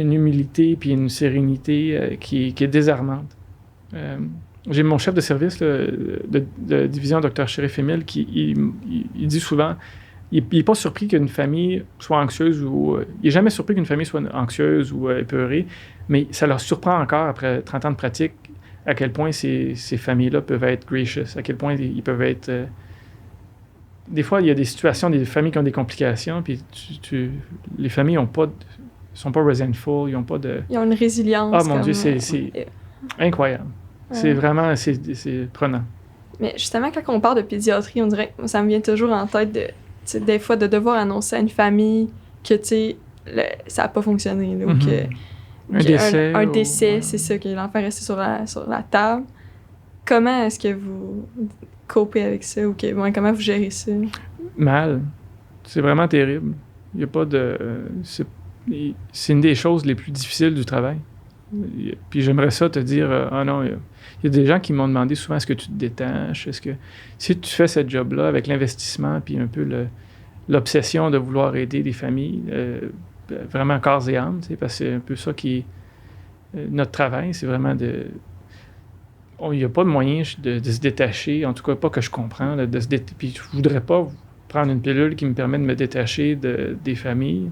Speaker 3: une humilité puis une sérénité qui est désarmante. J'ai mon chef de service là, de division, Dr. Chérif Emile, qui il dit souvent, il n'est pas surpris qu'une famille soit anxieuse ou... il n'est jamais surpris qu'une famille soit anxieuse ou épeurée, mais ça leur surprend encore, après 30 ans de pratique, à quel point ces familles-là peuvent être gracious, à quel point ils peuvent être... des fois, il y a des situations, des familles qui ont des complications, puis les familles sont pas resentful, ils ont pas de...
Speaker 2: Ils ont une résilience.
Speaker 3: Ah mon Dieu, c'est incroyable. Ouais. C'est vraiment, c'est prenant.
Speaker 2: Mais justement, quand on parle de pédiatrie, on dirait que ça me vient toujours en tête des fois de devoir annoncer à une famille que, tu sais, ça n'a pas fonctionné. Là, ou
Speaker 3: un décès.
Speaker 2: Un décès, c'est ça, que l'enfant est resté sur la table. Comment est-ce que vous copez avec ça? Ou comment vous gérez ça?
Speaker 3: Mal. C'est vraiment terrible. Il n'y a pas de... c'est une des choses les plus difficiles du travail. Puis j'aimerais ça te dire, non, il y a des gens qui m'ont demandé souvent, est-ce que tu te détaches? Est-ce que si tu fais ce job-là avec l'investissement puis un peu l'obsession de vouloir aider des familles, vraiment corps et âme, parce que c'est un peu ça qui est notre travail, c'est vraiment de... Il n'y a pas de moyen de se détacher, en tout cas pas que je comprends, là, puis je voudrais pas prendre une pilule qui me permet de me détacher des familles,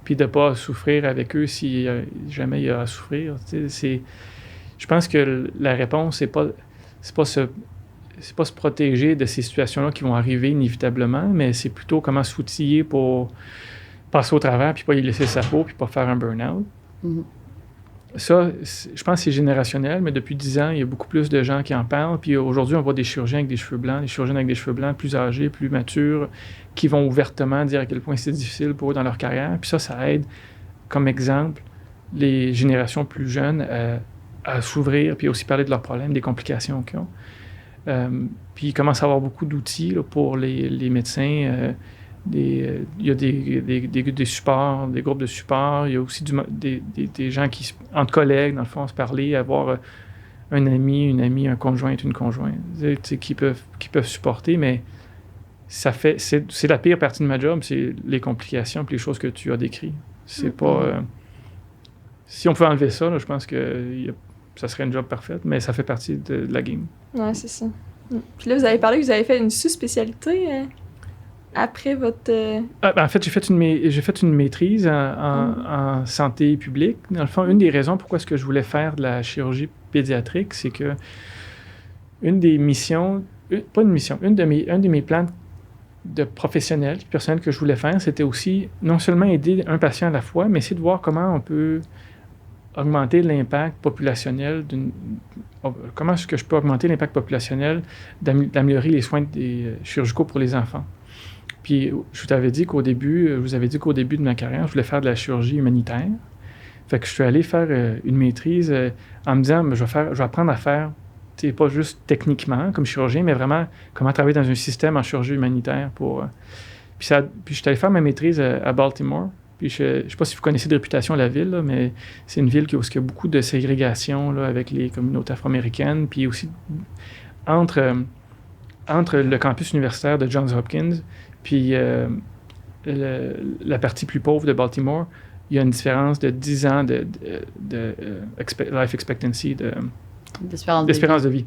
Speaker 3: puis de ne pas souffrir avec eux si jamais il y a à souffrir. Je pense que la réponse, c'est pas se protéger de ces situations-là qui vont arriver inévitablement, mais c'est plutôt comment s'outiller pour passer au travers, puis pas y laisser sa peau, puis pas faire un burn-out. Mm-hmm. Ça, je pense que c'est générationnel, mais depuis 10 ans, il y a beaucoup plus de gens qui en parlent. Puis aujourd'hui, on voit des chirurgiens avec des cheveux blancs, des chirurgiens avec des cheveux blancs plus âgés, plus matures, qui vont ouvertement dire à quel point c'est difficile pour eux dans leur carrière. Puis ça aide, comme exemple, les générations plus jeunes à s'ouvrir, puis aussi parler de leurs problèmes, des complications qu'ils ont. Puis il commence à avoir beaucoup d'outils là, pour les médecins. Il y a des supports, des groupes de support. Il y a aussi des gens qui, entre collègues, dans le fond, se parler, avoir un ami, une amie, un conjoint, une conjointe, qui peuvent supporter, mais c'est la pire partie de ma job, c'est les complications et les choses que tu as décrites. C'est pas... si on pouvait enlever ça, là, je pense que ça serait une job parfaite, mais ça fait partie de la game.
Speaker 2: Ouais, c'est ça. Puis là, vous avez parlé que vous avez fait une sous-spécialité... Après votre...
Speaker 3: En fait, j'ai fait une maîtrise en santé publique. Dans le fond, une des raisons pourquoi est-ce que je voulais faire de la chirurgie pédiatrique, c'est que une des missions, pas une mission, un de mes plans de professionnel, personnel que je voulais faire, c'était aussi non seulement aider un patient à la fois, mais essayer de voir comment on peut augmenter l'impact populationnel comment est-ce que je peux augmenter l'impact populationnel d'améliorer les soins chirurgicaux pour les enfants. Puis, je vous avais dit qu'au début de ma carrière, je voulais faire de la chirurgie humanitaire. Fait que je suis allé faire une maîtrise en me disant, je vais apprendre à faire, pas juste techniquement comme chirurgien, mais vraiment comment travailler dans un système en chirurgie humanitaire. Puis je suis allé faire ma maîtrise à Baltimore. Puis je ne sais pas si vous connaissez de réputation la ville, là, mais c'est une ville où il y a beaucoup de ségrégation là, avec les communautés afro-américaines, puis aussi entre le campus universitaire de Johns Hopkins puis la partie plus pauvre de Baltimore, il y a une différence de 10 ans de life expectancy, d'espérance de vie.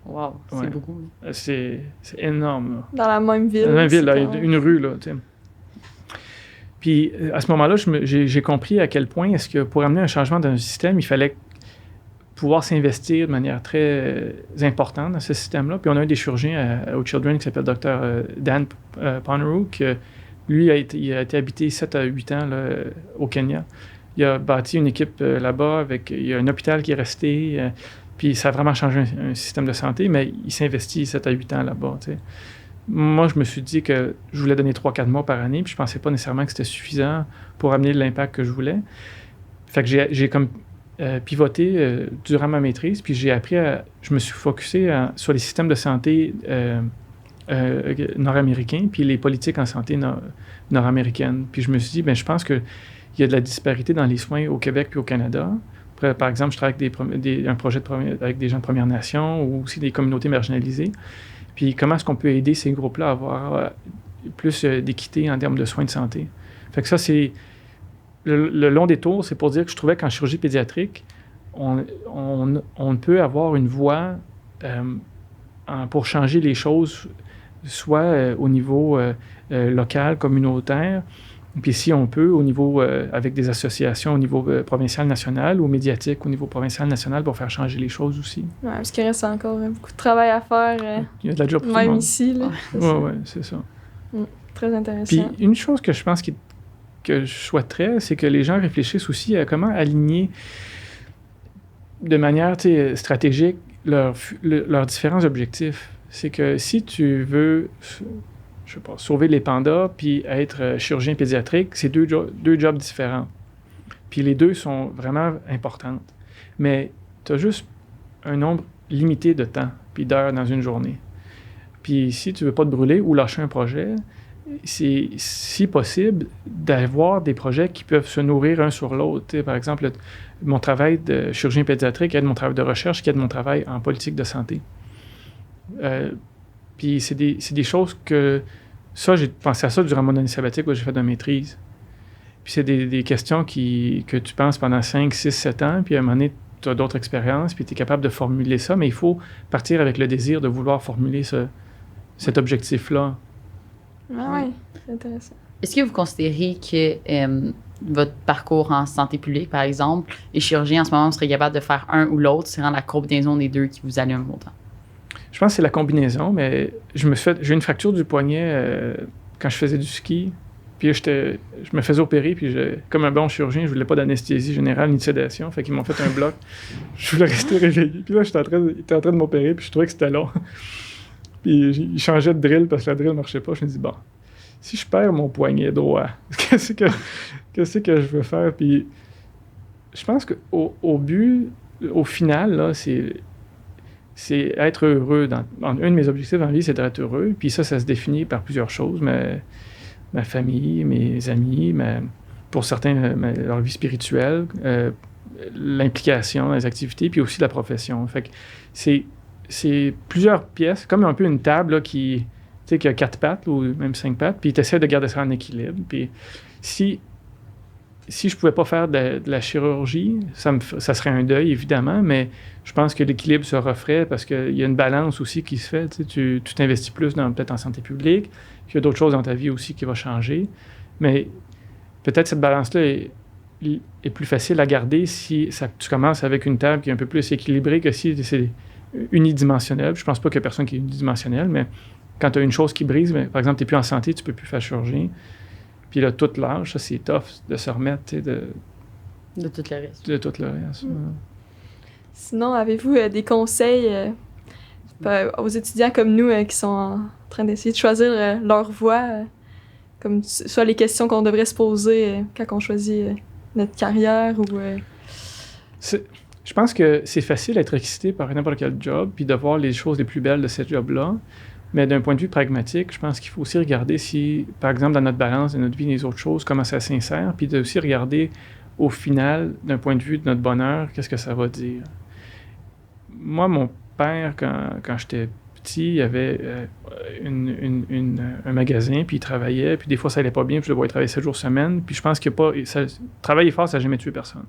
Speaker 1: Wow, c'est beaucoup.
Speaker 3: C'est énorme. Là.
Speaker 2: Dans la même ville.
Speaker 3: Dans la même ville, là, une rue, là, tu sais. Puis, à ce moment-là, j'ai compris à quel point est-ce que pour amener un changement dans un système, il fallait pouvoir s'investir de manière très importante dans ce système-là. Puis on a un des chirurgiens au Children qui s'appelle Dr. Dan Poneru, qui lui il a été habité 7 à 8 ans là, au Kenya. Il a bâti une équipe là-bas, il y a un hôpital qui est resté, puis ça a vraiment changé un système de santé, mais il s'investit 7 à 8 ans là-bas. Tu sais. Moi, je me suis dit que je voulais donner 3-4 mois par année, puis je pensais pas nécessairement que c'était suffisant pour amener l'impact que je voulais. Fait que j'ai comme pivoté durant ma maîtrise, puis je me suis focusé sur les systèmes de santé nord-américains, puis les politiques en santé nord-américaines. Puis je me suis dit, je pense qu'il y a de la disparité dans les soins au Québec puis au Canada. Par exemple, je travaille avec un projet avec des gens de Premières Nations ou aussi des communautés marginalisées. Puis comment est-ce qu'on peut aider ces groupes-là à avoir plus d'équité en termes de soins de santé? Fait que ça, c'est le long détour, c'est pour dire que je trouvais qu'en chirurgie pédiatrique, on peut avoir une voie pour changer les choses, soit au niveau local, communautaire, puis si on peut, au niveau, avec des associations au niveau provincial, national, ou médiatique au niveau provincial, national, pour faire changer les choses aussi.
Speaker 2: Ouais, parce qu'il reste encore beaucoup de travail à faire.
Speaker 3: Il y a de la job pour tout le
Speaker 2: Même
Speaker 3: monde.
Speaker 2: ici, là.
Speaker 3: Oui, c'est ça.
Speaker 2: Très intéressant.
Speaker 3: Puis une chose que je pense que je souhaiterais, c'est que les gens réfléchissent aussi à comment aligner de manière stratégique leurs différents objectifs. C'est que si tu veux, je sais pas, sauver les pandas puis être chirurgien pédiatrique, c'est deux jobs différents. Puis les deux sont vraiment importantes. Mais tu as juste un nombre limité de temps puis d'heures dans une journée. Puis si tu veux pas te brûler ou lâcher un projet, c'est si possible d'avoir des projets qui peuvent se nourrir un sur l'autre. Par exemple, mon travail de chirurgien pédiatrique aide mon travail de recherche qui aide mon travail en politique de santé. Puis c'est des choses que... Ça, j'ai pensé à ça durant mon année sabbatique où j'ai fait de la maîtrise. Puis c'est des questions que tu penses pendant 5, 6, 7 ans, puis à un moment donné, tu as d'autres expériences, puis tu es capable de formuler ça, mais il faut partir avec le désir de vouloir formuler cet objectif-là.
Speaker 2: Ah oui, c'est intéressant.
Speaker 1: Est-ce que vous considérez que votre parcours en santé publique, par exemple, les chirurgiens en ce moment, vous serez capable de faire un ou l'autre, c'est vraiment la combinaison des deux qui vous allume autant?
Speaker 3: Je pense que c'est la combinaison, mais j'ai eu une fracture du poignet quand je faisais du ski. Puis je me faisais opérer, puis comme un bon chirurgien, je voulais pas d'anesthésie générale ni de sédation, fait qu'ils m'ont fait un bloc. Je voulais rester réveillé. Puis là, ils étaient en train de m'opérer, puis je trouvais que c'était long. Puis ils changeaient de drill parce que la drill marchait pas. Je me dis, bon, si je perds mon poignet droit, qu'est-ce que je veux faire? Puis je pense qu'au but, au final, là, c'est être heureux. Un de mes objectifs en vie, c'est d'être heureux. Puis ça se définit par plusieurs choses. Ma famille, mes amis, pour certains, leur vie spirituelle, l'implication dans les activités, puis aussi la profession. Fait que c'est plusieurs pièces, comme un peu une table là, qui a 4 pattes ou même 5 pattes, puis tu essaies de garder ça en équilibre. Puis si je pouvais pas faire de la chirurgie, ça serait un deuil, évidemment, mais je pense que l'équilibre se referait parce qu'il y a une balance aussi qui se fait. Tu t'investis plus peut-être en santé publique, il y a d'autres choses dans ta vie aussi qui vont changer, mais peut-être cette balance-là est plus facile à garder si tu commences avec une table qui est un peu plus équilibrée que si c'est unidimensionnel. Je pense pas qu'il y a personne qui est unidimensionnel, mais quand tu as une chose qui brise, par exemple, tu n'es plus en santé, tu peux plus faire chirurgie. Puis là, toute l'âge, ça, c'est tough de se remettre, de
Speaker 1: tout le reste.
Speaker 3: De tout le reste.
Speaker 2: Sinon, avez-vous des conseils aux étudiants comme nous qui sont en train d'essayer de choisir leur voie, comme soit les questions qu'on devrait se poser quand on choisit notre carrière ou...
Speaker 3: Je pense que c'est facile d'être excité par n'importe quel job puis de voir les choses les plus belles de ce job-là. Mais d'un point de vue pragmatique, je pense qu'il faut aussi regarder si, par exemple, dans notre balance de notre vie et les autres choses, comment ça s'insère, puis de aussi regarder au final, d'un point de vue de notre bonheur, qu'est-ce que ça va dire. Moi, mon père, quand j'étais petit, il avait un magasin, puis il travaillait, puis des fois ça allait pas bien, puis je le voyais travailler 7 jours semaine, puis je pense que travailler fort, ça n'a jamais tué personne.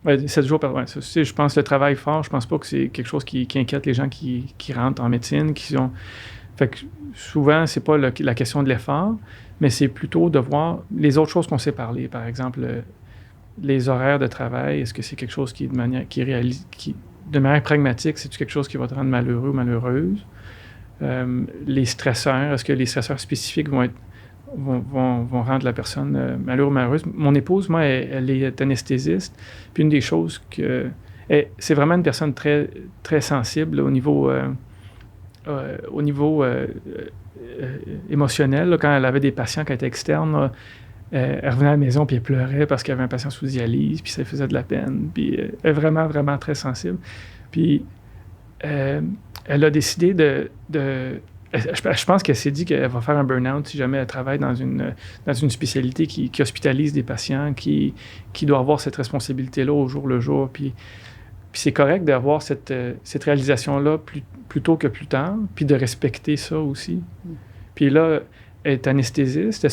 Speaker 3: 7 jours par je pense que le travail fort, je pense pas que c'est quelque chose qui inquiète les gens qui rentrent en médecine, fait que souvent, c'est pas la question de l'effort, mais c'est plutôt de voir les autres choses qu'on sait parler. Par exemple, les horaires de travail, est-ce que c'est quelque chose qui de manière pragmatique, c'est quelque chose qui va te rendre malheureux ou malheureuse? Les stresseurs, est-ce que les stresseurs spécifiques vont rendre la personne malheureuse ou malheureuse? Mon épouse, moi, elle est anesthésiste. Puis une des choses c'est vraiment une personne très, très sensible là, au niveau émotionnel. Là, quand elle avait des patients qui étaient externes, là, elle revenait à la maison puis elle pleurait parce qu'il y avait un patient sous dialyse, puis ça faisait de la peine. Puis elle est vraiment, vraiment très sensible. Puis elle a décidé je pense qu'elle s'est dit qu'elle va faire un burn-out si jamais elle travaille dans une spécialité qui hospitalise des patients, qui doit avoir cette responsabilité-là au jour le jour. Puis c'est correct d'avoir cette réalisation-là plus tôt que plus tard, puis de respecter ça aussi. Puis là, elle est anesthésiste, elle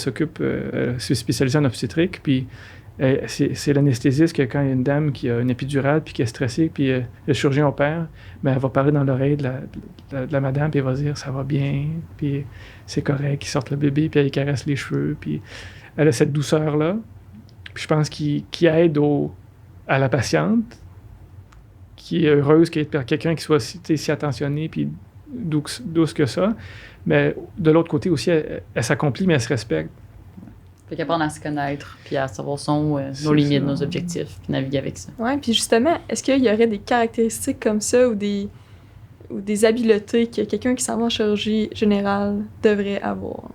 Speaker 3: s'est spécialisée en obstétrique, puis c'est l'anesthésiste que quand il y a une dame qui a une épidurale puis qui est stressée, puis le chirurgien opère, mais elle va parler dans l'oreille de la madame, puis elle va dire « ça va bien », puis c'est correct, il sorte le bébé, puis elle caresse les cheveux, puis elle a cette douceur-là. Puis je pense qu'il aide à la patiente, qui est heureuse qu'il y ait quelqu'un qui soit si attentionné, puis douce que ça. Mais de l'autre côté aussi, elle s'accomplit, mais elle se respecte.
Speaker 1: Fait qu'apprendre à se connaître, puis à savoir nos limites, nos objectifs, puis naviguer avec ça.
Speaker 2: Ouais, puis justement, est-ce qu'il y aurait des caractéristiques comme ça ou des habiletés que quelqu'un qui s'en va en chirurgie générale devrait avoir?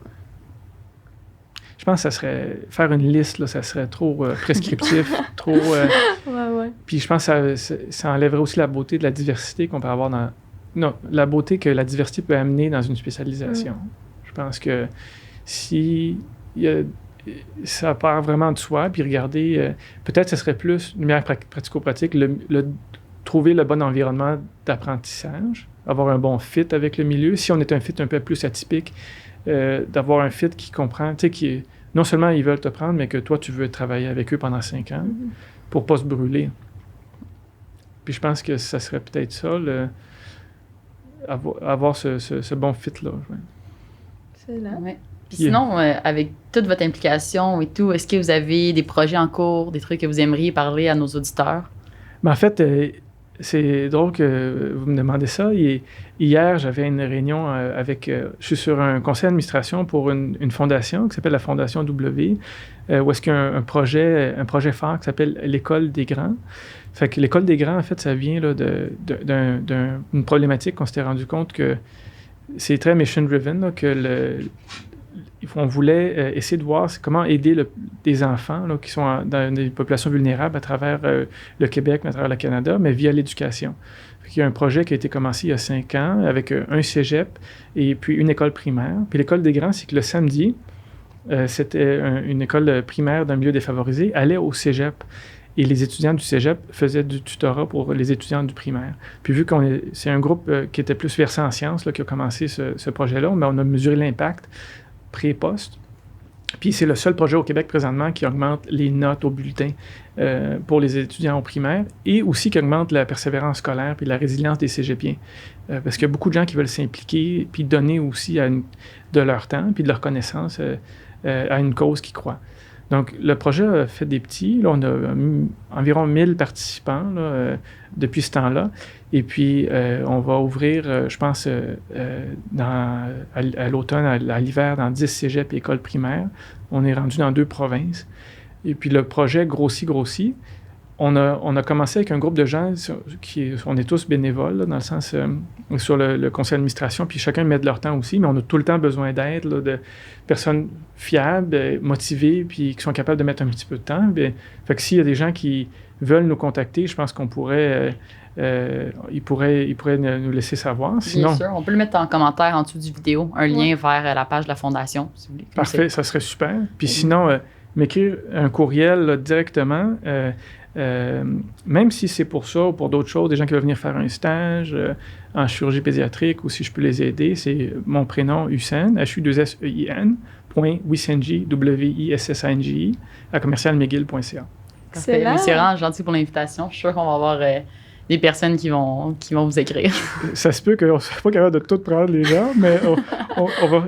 Speaker 3: Je pense que ça serait... Faire une liste, là, ça serait trop prescriptif, trop...
Speaker 2: Ouais.
Speaker 3: Puis je pense que ça enlèverait aussi la beauté de la diversité qu'on peut avoir dans... Non, la beauté que la diversité peut amener dans une spécialisation. Je pense que si... ça part vraiment de soi, puis regarder, peut-être ce serait plus une manière pratico-pratique, trouver le bon environnement d'apprentissage, avoir un bon fit avec le milieu. Si on est un fit un peu plus atypique, d'avoir un fit qui comprend, tu sais, qui non seulement ils veulent te prendre, mais que toi, tu veux travailler avec eux pendant 5 ans pour pas se brûler. Puis je pense que ça serait peut-être ça, avoir ce bon fit-là. Ouais.
Speaker 2: Excellent.
Speaker 1: Ouais. Puis sinon, avec toute votre implication et tout, est-ce que vous avez des projets en cours, des trucs que vous aimeriez parler à nos auditeurs?
Speaker 3: Ben en fait, c'est drôle que vous me demandez ça. Hier, j'avais une réunion je suis sur un conseil d'administration pour une fondation qui s'appelle la Fondation W, où est-ce qu'il y a un projet phare qui s'appelle l'École des grands. Fait que l'École des grands, en fait, ça vient là, d'une problématique qu'on s'était rendu compte que c'est très mission-driven, que on voulait essayer de voir comment aider des enfants là, qui sont dans des populations vulnérables à travers le Québec, à travers le Canada, mais via l'éducation. Il y a un projet qui a été commencé il y a 5 ans avec un cégep et puis une école primaire. Puis l'école des grands, c'est que le samedi, c'était une école primaire d'un milieu défavorisé, allait au cégep. Et les étudiants du cégep faisaient du tutorat pour les étudiants du primaire. Puis vu c'est un groupe qui était plus versé en sciences là, qui a commencé ce projet-là, mais on a mesuré l'impact pré et post. Puis c'est le seul projet au Québec présentement qui augmente les notes au bulletin pour les étudiants au primaire et aussi qui augmente la persévérance scolaire puis la résilience des cégepiens. Parce qu'il y a beaucoup de gens qui veulent s'impliquer puis donner aussi de leur temps puis de leur connaissance à une cause qu'ils croient. Donc, le projet a fait des petits. Là, on a environ 1000 participants là, depuis ce temps-là. Et puis, on va ouvrir, je pense, à l'automne, à l'hiver, dans 10 cégeps et écoles primaires. On est rendu dans 2 provinces. Et puis, le projet grossit. On a commencé avec un groupe de gens on est tous bénévoles, là, dans le sens sur le conseil d'administration, puis chacun met de leur temps aussi, mais on a tout le temps besoin d'aide, là, de personnes fiables, motivées, puis qui sont capables de mettre un petit peu de temps. Bien, fait que s'il y a des gens qui veulent nous contacter, je pense qu'on pourrait... ils pourraient nous laisser savoir. Sinon,
Speaker 1: bien sûr, on peut le mettre en commentaire en dessous du vidéo, un lien vers la page de la Fondation, si vous voulez.
Speaker 3: Parfait, ça serait super. Puis sinon, m'écrire un courriel là, directement... même si c'est pour ça ou pour d'autres choses, des gens qui veulent venir faire un stage en chirurgie pédiatrique ou si je peux les aider, c'est mon prénom Hussein, HU2SEIN, .Wissenji, WISSINGI, à commercialmcgill.ca.
Speaker 1: C'est vraiment gentil pour l'invitation. Je suis sûr qu'on va avoir des personnes qui vont vous écrire.
Speaker 3: Ça se peut qu'on ne soit pas capable de tout prendre les gens, mais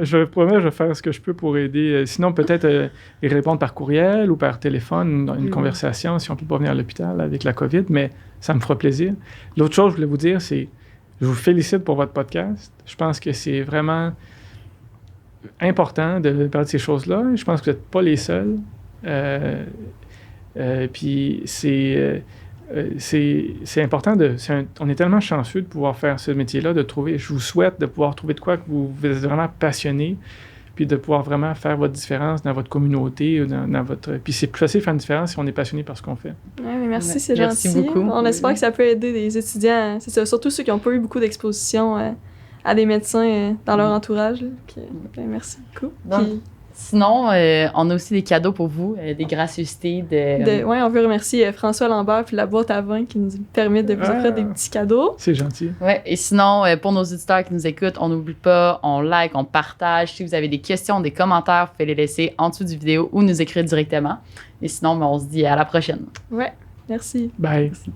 Speaker 3: je promets, je vais faire ce que je peux pour aider. Sinon, peut-être les répondre par courriel ou par téléphone, dans une conversation, si on ne peut pas venir à l'hôpital avec la COVID, mais ça me fera plaisir. L'autre chose que je voulais vous dire, c'est je vous félicite pour votre podcast. Je pense que c'est vraiment important de parler de ces choses-là. Je pense que vous n'êtes pas les seuls. Puis c'est important on est tellement chanceux de pouvoir faire ce métier-là, je vous souhaite de pouvoir trouver de quoi que vous êtes vraiment passionné, puis de pouvoir vraiment faire votre différence dans votre communauté, puis c'est plus facile de faire une différence si on est passionné par ce qu'on fait.
Speaker 2: Ouais, mais merci, c'est gentil. Merci beaucoup. On espère que ça peut aider des étudiants, c'est ça, surtout ceux qui n'ont pas eu beaucoup d'exposition à des médecins dans leur entourage. Puis, merci beaucoup.
Speaker 1: Donc, Sinon, on a aussi des cadeaux pour vous, des gracieusetés
Speaker 2: Ouais, on veut remercier François Lambert puis la boîte à vin qui nous permet de vous offrir des petits cadeaux.
Speaker 3: C'est gentil.
Speaker 1: Ouais, et sinon, pour nos auditeurs qui nous écoutent, on n'oublie pas, on like, on partage. Si vous avez des questions, des commentaires, vous pouvez les laisser en dessous du vidéo ou nous écrire directement. Et sinon, on se dit à la prochaine.
Speaker 2: Ouais, merci.
Speaker 3: Bye.
Speaker 1: Merci.